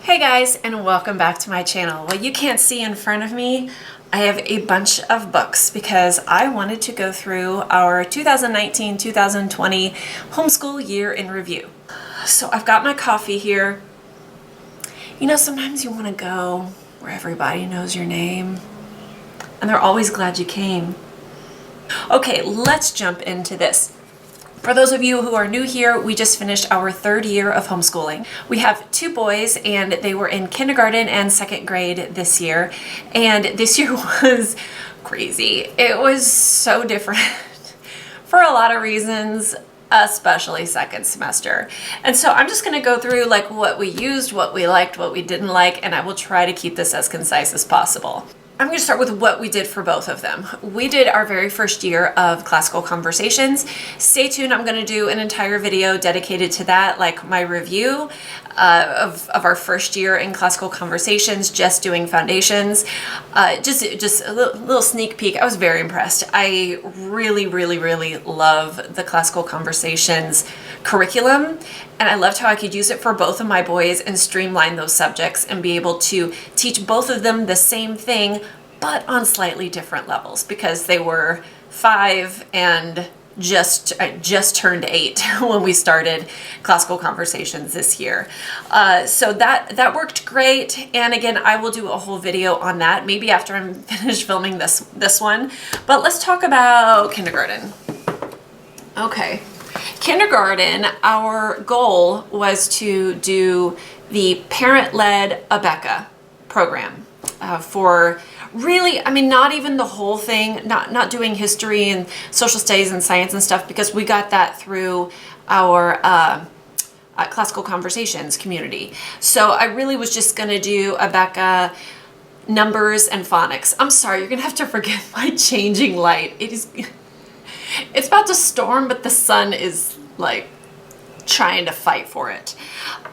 Hey guys, and welcome back to my channel. What you can't see in front of me, I have a bunch of books because I wanted to go through our 2019-2020 homeschool year in review. So I've got my coffee here. You know, sometimes you want to go where everybody knows your name, and they're always glad you came. Okay, let's jump into this. For those of you who are new here, we just finished our third year of homeschooling. We have two boys and they were in kindergarten and second grade this year. And this year was crazy. It was so different for a lot of reasons, especially second semester. And so I'm just gonna go through like what we used, what we liked, what we didn't like, and I will try to keep this as concise as possible. I'm going to start with what we did for both of them. We did our very first year of classical conversations. Stay tuned, I'm going to do an entire video dedicated to that, like my review of our first year in classical conversations, just doing foundations. Just a little sneak peek. I was very impressed. I really love the classical conversations curriculum, and I loved how I could use it for both of my boys and streamline those subjects and be able to teach both of them the same thing but on slightly different levels because they were 5 and just turned 8 when we started classical conversations this year. So that worked great, and again I will do a whole video on that maybe after I'm finished filming this one. But let's talk about kindergarten. Okay. Kindergarten, our goal was to do the parent-led ABECA program for really, I mean, not even the whole thing, not doing history and social studies and science and stuff, because we got that through our classical conversations community. So I really was just going to do ABECA, numbers, and phonics. I'm sorry, you're going to have to forgive my changing light. It's about to storm, but the sun is like trying to fight for it.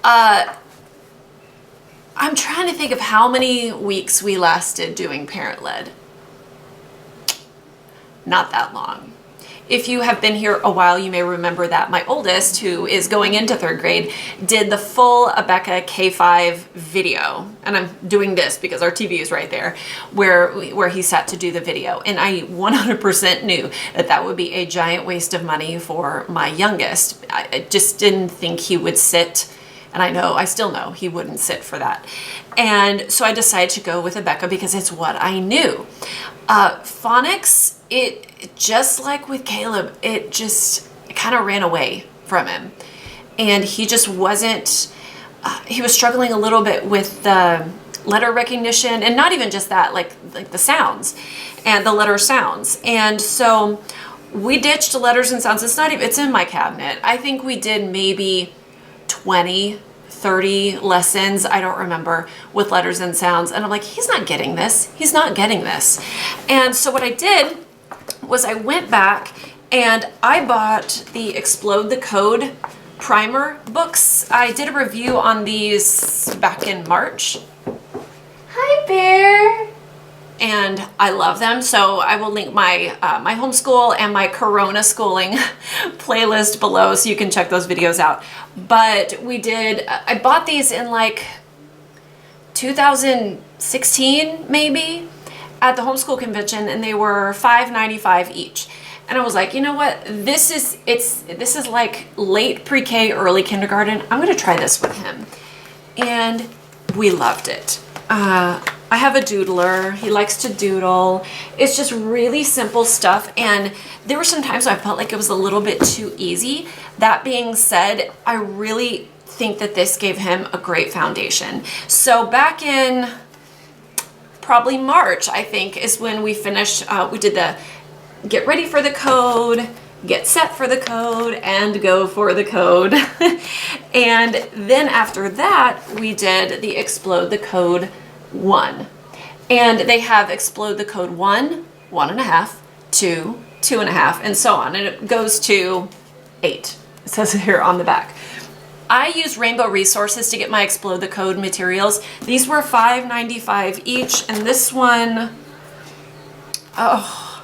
I'm trying to think of how many weeks we lasted doing parent-led. Not that long. If you have been here a while, you may remember that my oldest, who is going into 3rd grade, did the full ABECA K5 video. And I'm doing this because our TV is right there, where he sat to do the video. And I 100% knew that that would be a giant waste of money for my youngest. I just didn't think he would sit, and I still know he wouldn't sit for that. And so I decided to go with ABECA because it's what I knew. Phonics, it just like with Caleb, it kind of ran away from him. And he just wasn't, he was struggling a little bit with the letter recognition, and not even just that, like the sounds and the letter sounds. And so we ditched letters and sounds. It's in my cabinet. I think we did maybe 20-30 lessons, I don't remember, with letters and sounds. And I'm like, he's not getting this. He's not getting this. And so what I did was I went back and I bought the Explode the Code primer books. I did a review on these back in March. Hi, Bear. And I love them, so I will link my my homeschool and my Corona schooling playlist below so you can check those videos out. But I bought these in like 2016 maybe at the homeschool convention, and they were $5.95 each. And I was like, you know what, this is like late pre-K, early kindergarten. I'm gonna try this with him. And we loved it. I have a doodler. He likes to doodle. It's just really simple stuff, and there were some times I felt like it was a little bit too easy. That being said, I really think that this gave him a great foundation. So back in probably March, I think, is when we finished, we did the get ready for the code, get set for the code, and go for the code. And then after that, we did the Explode the Code 1. And they have Explode the Code 1, 1.5, 2, 2.5, and so on. And it goes to 8. It says it here on the back. I used Rainbow Resources to get my Explode the Code materials. These were $5.95 each, and this one, oh,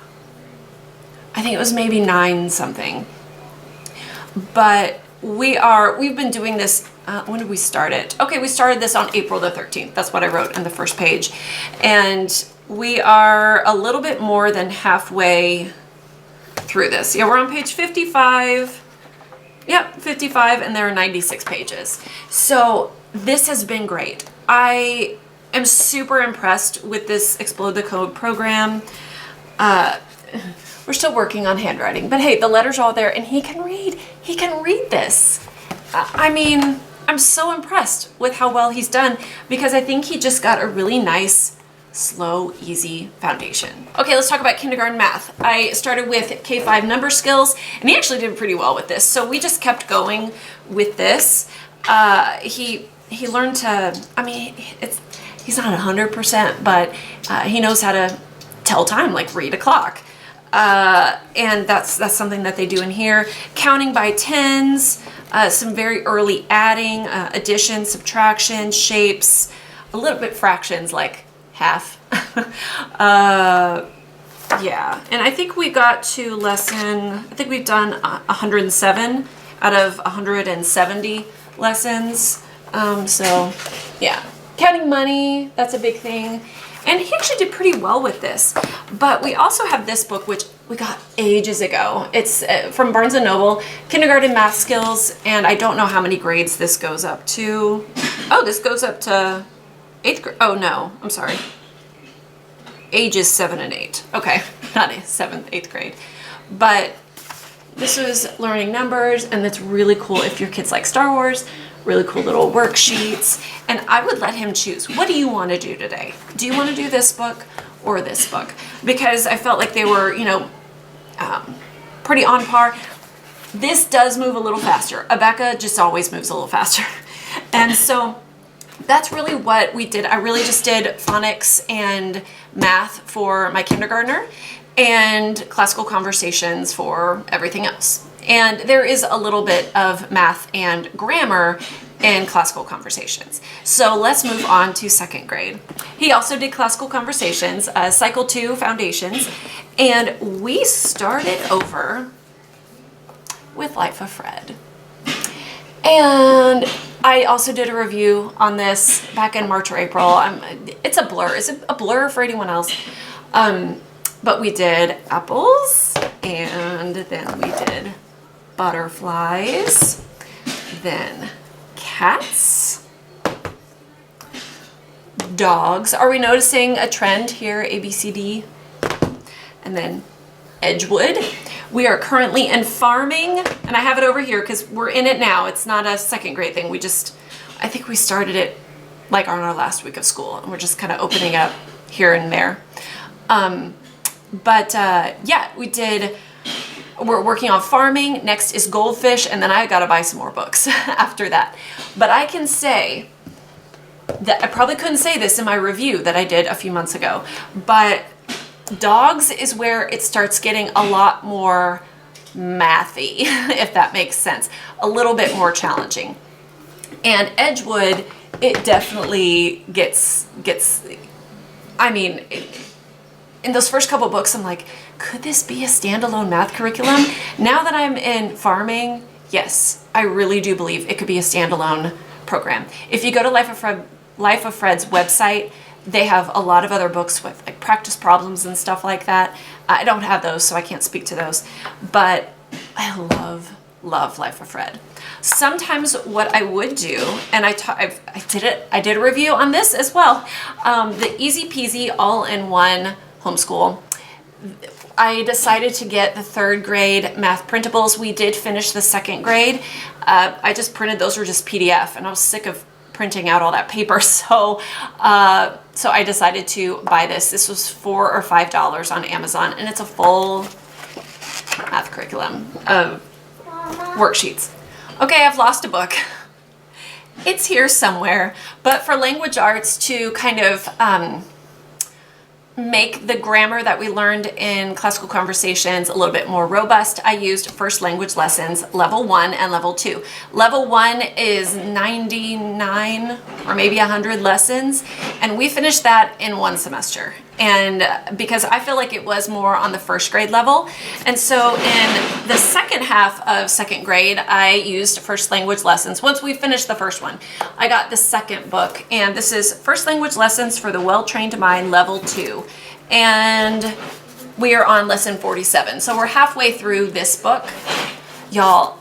I think it was maybe 9 something. But we've been doing this when did we start it? Okay, we started this on April the 13th. That's what I wrote in the first page. And we are a little bit more than halfway through this. Yeah, we're on page 55. Yep, 55, and there are 96 pages. So this has been great. I am super impressed with this Explode the Code program. We're still working on handwriting, but hey, the letters are all there, and he can read. He can read this. I mean, I'm so impressed with how well he's done because I think he just got a really nice, slow, easy foundation. Okay, let's talk about kindergarten math. I started with K5 number skills, and he actually did pretty well with this. So we just kept going with this. He learned to, I mean, he's not 100%, but he knows how to tell time, like read a clock. And that's something that they do in here. Counting by tens, some very early adding, addition, subtraction, shapes, a little bit fractions like half. Yeah, and I think we got to I think we've done 107 out of 170 lessons. So yeah, counting money, that's a big thing. And he actually did pretty well with this. But we also have this book, which we got ages ago. It's from Barnes & Noble, Kindergarten Math Skills, and I don't know how many grades this goes up to. Oh, this goes up to 8th grade. Oh, no, I'm sorry. Ages 7 and 8. Okay, not 7th, 8th grade. But this was learning numbers, and it's really cool if your kids like Star Wars. Really cool little worksheets, and I would let him choose. What do you want to do today? Do you want to do this book or this book? Because I felt like they were, you know, pretty on par. This does move a little faster. Abeka just always moves a little faster. And so that's really what we did. I really just did phonics and math for my kindergartner and classical conversations for everything else. And there is a little bit of math and grammar in classical conversations. So let's move on to 2nd grade. He also did classical conversations, cycle 2 foundations, and we started over with Life of Fred. And I also did a review on this back in March or April. It's a blur. Is it a blur for anyone else? But we did apples, and then we did butterflies, then cats, dogs. Are we noticing a trend here? A, B, C, D, and then Edgewood. We are currently in farming, and I have it over here because we're in it now. It's not a 2nd grade thing. I think we started it like on our last week of school, and we're just kind of opening up here and there. Yeah, we're working on farming. Next is goldfish, and then I gotta buy some more books after that. But I can say that I probably couldn't say this in my review that I did a few months ago, but dogs is where it starts getting a lot more mathy, if that makes sense. A little bit more challenging. And Edgewood, it definitely gets I mean, in those first couple books, I'm like, could this be a standalone math curriculum? Now that I'm in farming, yes, I really do believe it could be a standalone program. If you go to Life of Fred's website, they have a lot of other books with like practice problems and stuff like that. I don't have those, so I can't speak to those. But I love Life of Fred. Sometimes what I would do, and I did a review on this as well, the Easy Peasy All-in-One Homeschool. I decided to get the 3rd grade math printables. We did finish the 2nd grade. I just printed, those were just PDF, and I was sick of printing out all that paper, so I decided to buy this. This was $4 or $5 on Amazon, and it's a full math curriculum of worksheets. Okay, I've lost a book. It's here somewhere, but for language arts to kind of make the grammar that we learned in classical conversations a little bit more robust, I used First Language Lessons Level 1 and Level 2. Level 1 is 99 or maybe 100 lessons, And we finished that in one semester. And because I feel like it was more on the first grade level. And so in the second half of second grade, I used first language lessons. Once we finished the first one, I got the second book. And this is First Language Lessons for the Well-Trained Mind, Level 2. And we are on lesson 47. So we're halfway through this book. Y'all,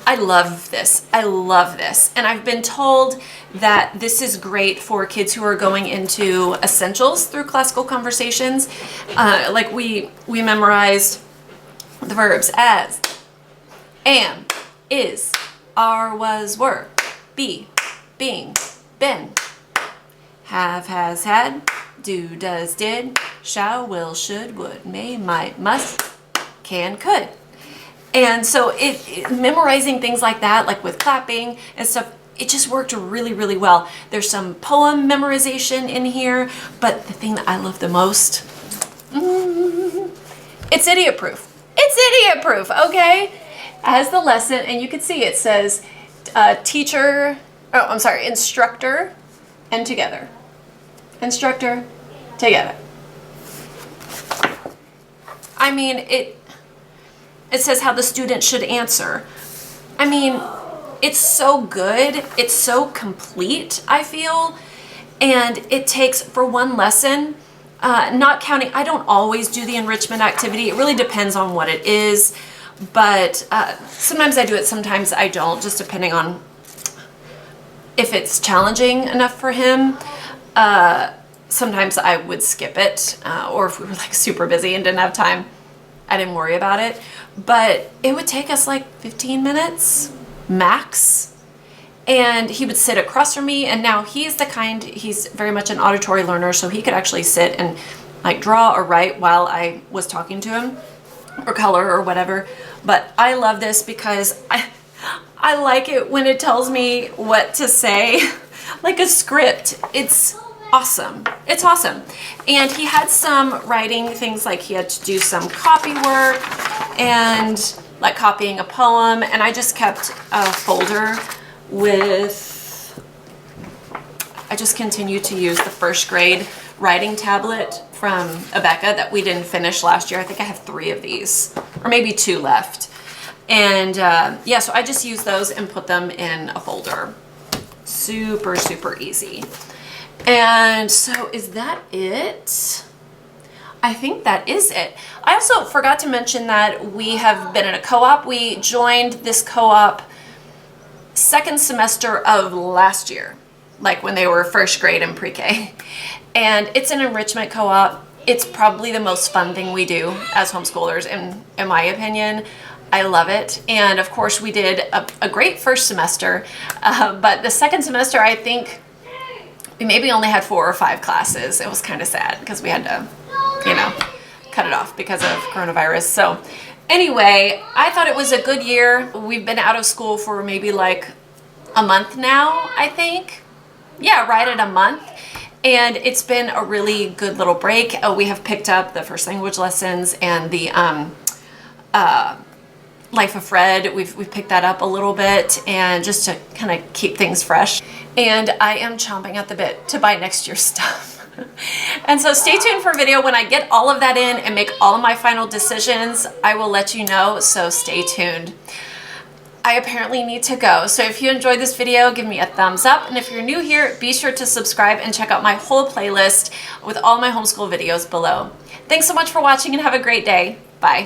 I love this. I love this. And I've been told that this is great for kids who are going into essentials through classical conversations. Like we memorized the verbs as, am, is, are, was, were, be, being, been, have, has, had, do, does, did, shall, will, should, would, may, might, must, can, could. And so memorizing things like that, like with clapping and stuff, it just worked really, really well. There's some poem memorization in here, but the thing that I love the most, it's idiot proof. It's idiot proof, okay? As the lesson, and you can see it says instructor and together. Instructor, together. I mean, it says how the student should answer. I mean, it's so good. It's so complete, I feel. And it takes, for one lesson, not counting, I don't always do the enrichment activity. It really depends on what it is. But sometimes I do it, sometimes I don't, just depending on if it's challenging enough for him. Sometimes I would skip it, or if we were like super busy and didn't have time, I didn't worry about it. But it would take us like 15 minutes max. And he would sit across from me, and now he's very much an auditory learner, so he could actually sit and like draw or write while I was talking to him, or color or whatever. But I love this because I like it when it tells me what to say, like a script. It's awesome. It's awesome. And he had some writing things, like he had to do some copy work and like copying a poem. And I just kept a folder I just continued to use the first grade writing tablet from Abeka that we didn't finish last year. I think I have 3 of these, or maybe 2 left. And yeah, so I just use those and put them in a folder. Super, super easy. And so is that it? I think that is it. I also forgot to mention that we have been in a co-op. We joined this co-op second semester of last year, like when they were first grade and pre-K. And it's an enrichment co-op. It's probably the most fun thing we do as homeschoolers, in my opinion. I love it. And of course we did a great first semester, but the second semester, I think we maybe only had 4 or 5 classes. It was kind of sad because we had to, cut it off because of coronavirus. So anyway, I thought it was a good year. We've been out of school for maybe like a month now, I think. Yeah, right at a month. And it's been a really good little break. We have picked up the first language lessons and the Life of Fred. We've picked that up a little bit, and just to kind of keep things fresh. And I am chomping at the bit to buy next year's stuff. And so stay tuned for a video when I get all of that in and make all of my final decisions. I will let you know, so stay tuned. I apparently need to go, so if you enjoyed this video, give me a thumbs up, and if you're new here, be sure to subscribe and check out my whole playlist with all my homeschool videos below. Thanks so much for watching, and have a great day. Bye.